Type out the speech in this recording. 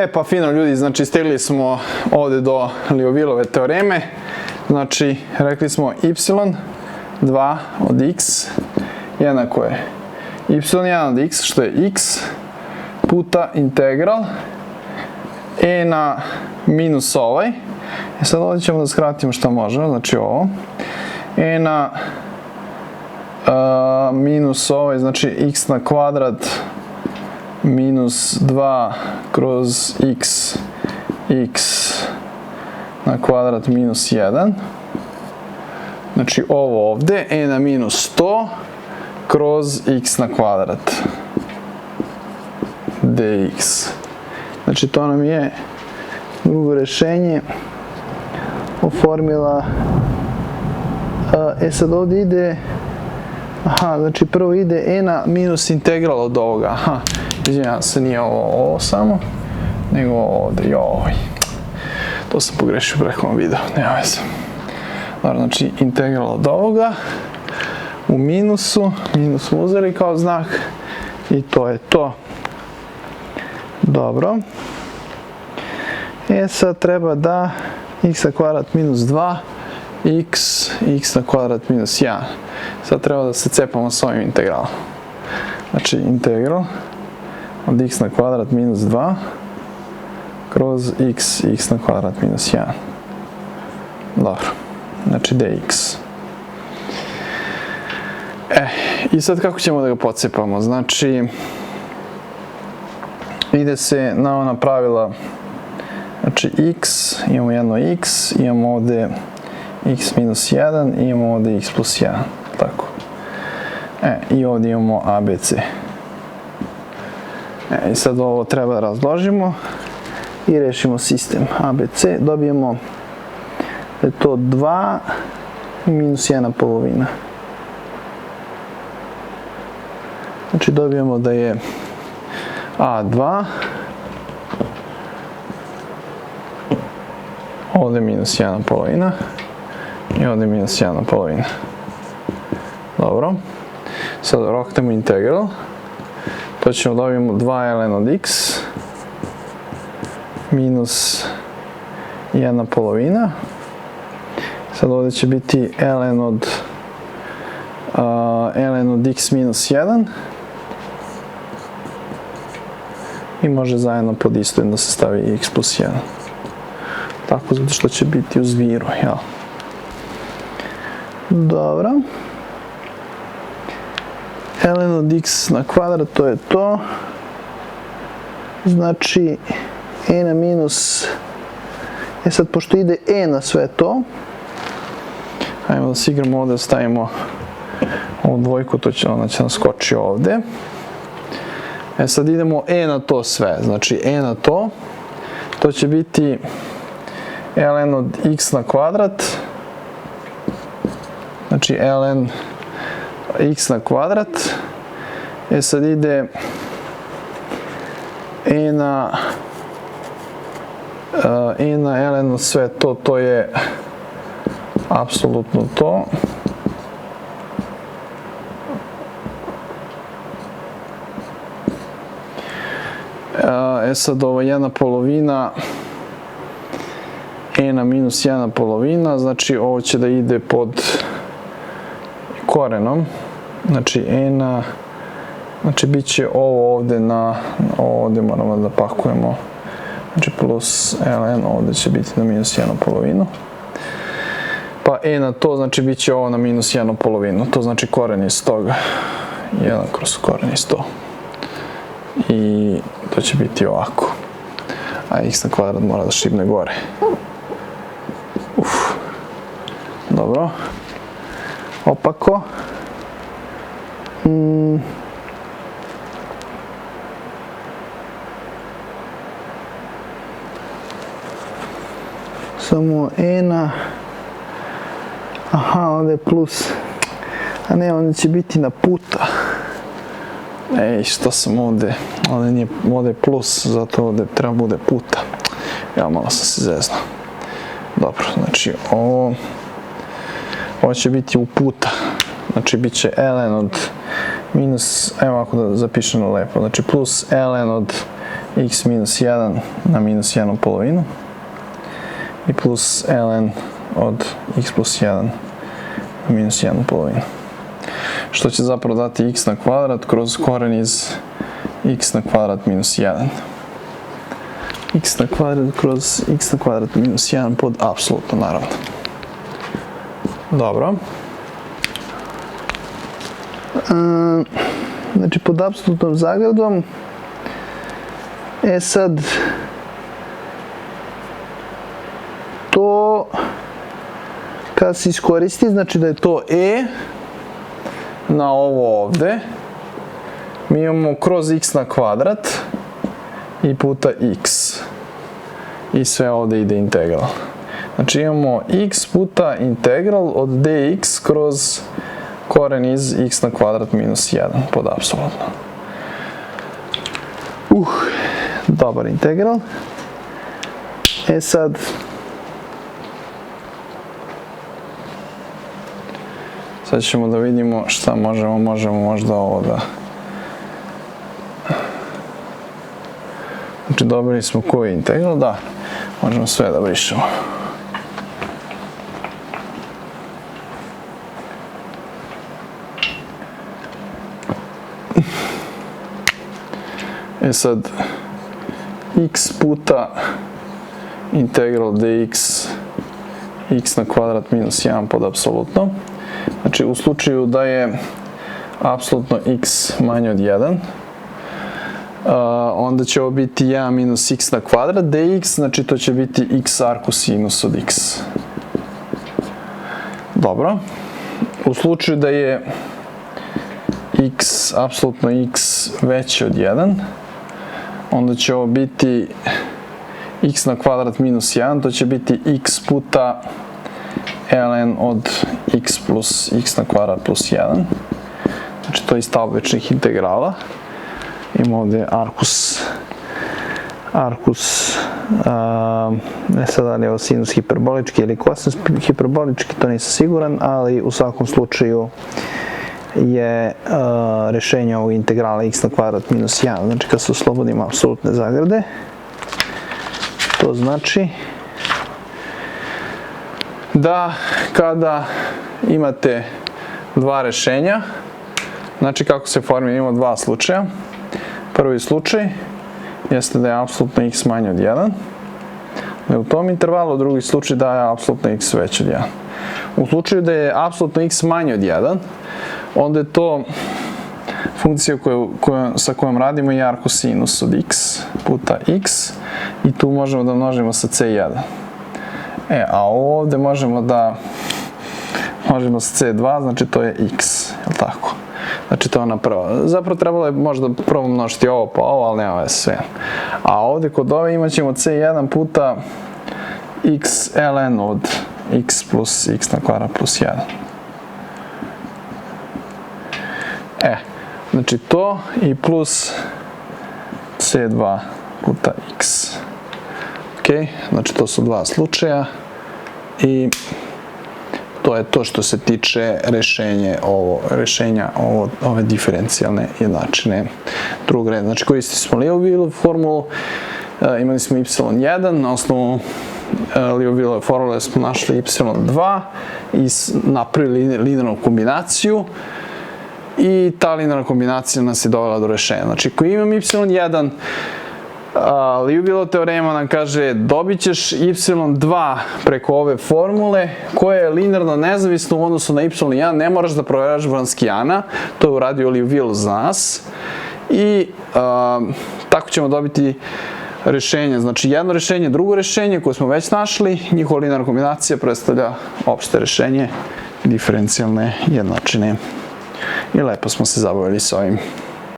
Pa fino ljudi, znači stigli smo ovde do Liouvilleove teoreme. Znači rekli smo y2 od x jednako je y1 od x, što je x puta integral e na minus ovaj. Sad ovdje ćemo da skratimo šta možemo, znači ovo e na minus ovaj, znači x na kvadrat minus 2 kroz x na kvadrat minus 1. Znači ovo ovde, e na minus 100 kroz x na kvadrat dx. Znači to nam je drugo rešenje o formula. Sad ovdje ide, znači prvo ide e na minus integral od ovoga. Izvinjam se, nije ovo samo, nego ovdje, joj. To sam pogrešio preko video, nema veze. Dobro, znači integral od ovoga u minusu, minus smo uzeli kao znak i to je to. Dobro. Sad treba da x na kvadrat minus 2, x na kvadrat minus 1. Sad treba da se cepamo s ovim integralom. Znači integral od x na kvadrat minus 2 kroz x na kvadrat minus 1. Dobro, znači dx. I sad kako ćemo da ga pocepamo? Znači, ide se na ona pravila, znači x, imamo jedno x, imamo ovde x minus 1 i imamo ovde x plus 1, tako. I ovdje imamo abc. I sad ovo treba da razložimo i rešimo sistem abc. Dobijemo da je to 2 minus 1 polovina. Znači dobijemo da je a2 ovdje minus 1 polovina i ovdje minus 1 polovina. Dobro. Sad roknemo integral. To ćemo dobijemo 2 ln od x minus 1 polovina. Sad ovdje će biti ln od x minus 1 i može zajedno pod isto da se stavi x plus 1. Tako, zato što će biti uz viru, jel? Dobro. Ln od x na kvadrat, to je to. Znači, e na minus... sad, pošto ide e na sve to, ajmo da se igramo ovdje, stavimo ovu dvojku, ona će nam skoči ovdje. Sad idemo e na to sve, znači e na to, to će biti ln od x na kvadrat, znači ln x na kvadrat, sad ide e na ln od sve to, to je apsolutno to. Sad ovo 1 polovina e na minus 1 polovina, znači ovo će da ide pod korenom, znači e na, znači bit će ovo ovdje na, ovdje moramo da pakujemo, znači plus ln, ovdje će biti na minus 1 polovinu, pa e na to, znači bit će ovo na minus 1 polovinu, to znači koren iz toga, 1 kroz koren iz to. I to će biti ovako. A x na kvadrat mora da šibne gore. Dobro. Opako. Samo e na... ovdje je plus. A ne, ovdje će biti na puta. Što sam ovdje, ovdje je plus, zato ovdje treba bude puta. Ja malo sam se zeznao. Dobro, znači ovo će biti u puta. Znači bit će ln od minus, evo ako da zapišemo lepo, znači plus ln od x minus 1 na minus 1 polovinu i plus ln od x plus 1 na minus 1 polovinu. Što će zapravo dati x na kvadrat kroz koren iz x na kvadrat minus 1. X na kvadrat kroz x na kvadrat minus 1 pod apsolutno, naravno. Dobro. Znači, pod apsolutnom zagradom, sad, to, kad se iskoristi, znači da je to e na ovo ovde, mi imamo kroz x na kvadrat i puta x. I sve ovde ide integral. Znači imamo x puta integral od dx kroz koren iz x na kvadrat minus 1 pod apsolutno. Dobar integral. Sad, sad ćemo da vidimo šta možemo možda ovo da... Znači dobili smo koji integral, da, možemo sve da brišemo. Sad, x puta integral dx x na kvadrat minus 1 pod apsolutno. Znači, u slučaju da je apsolutno x manje od 1, onda će ovo biti 1 minus x na kvadrat dx, znači to će biti x arkosinus od x. Dobro. U slučaju da je x, apsolutno x veće od 1, onda će ovo biti x na kvadrat minus 1, to će biti x puta ln od x plus x na kvadrat plus 1. Znači to je iz tabličnih integrala. Imamo ovdje ne sad da li je ovo sinus hiperbolički ili kosinus hiperbolički, to nisam siguran, ali u svakom slučaju je rešenje ovog integrala x na kvadrat minus 1. Znači kad se oslobodimo apsolutne zagrade, to znači da kada imate dva rešenja, znači kako se formira, imamo dva slučaja. Prvi slučaj jeste da je apsolutno x manje od 1, da je u tom intervalu, drugi slučaj da je apsolutno x veće od 1. U slučaju da je apsolutno x manje od 1, onda je to funkcija sa kojom radimo je arkosinus od x puta x i tu možemo da množimo sa c1. A ovdje možemo sa c2, znači to je x, je li tako? Znači to je ona prva. Zapravo trebalo je možda prvo množiti ovo pa ovo, ali nema veze sve. A ovdje kod ove imat ćemo c1 puta x ln od x plus x na kvadrat plus 1. Znači to i plus c2 puta x. Znači to su dva slučaja i to je to što se tiče rešenja ove diferencijalne jednačine drugog reda. Znači koristili smo Liouvilleovu formulu, imali smo y1, na osnovu Liouvilleove formule smo našli y2 i napravili linearnu kombinaciju i ta linearna kombinacija nas je dovela do rešenja. Znači ako imam y1, Liouvilleova teorema nam kaže dobit ćeš y2 preko ove formule koja je linearno nezavisna u odnosu na y1, ne moraš da proveraš Vronskijana, to je uradio Liouville za nas i tako ćemo dobiti rešenje, znači jedno rešenje, drugo rešenje koje smo već našli, njihova linearna kombinacija predstavlja opšte rešenje diferencijalne jednačine i lepo smo se zabavili s ovim.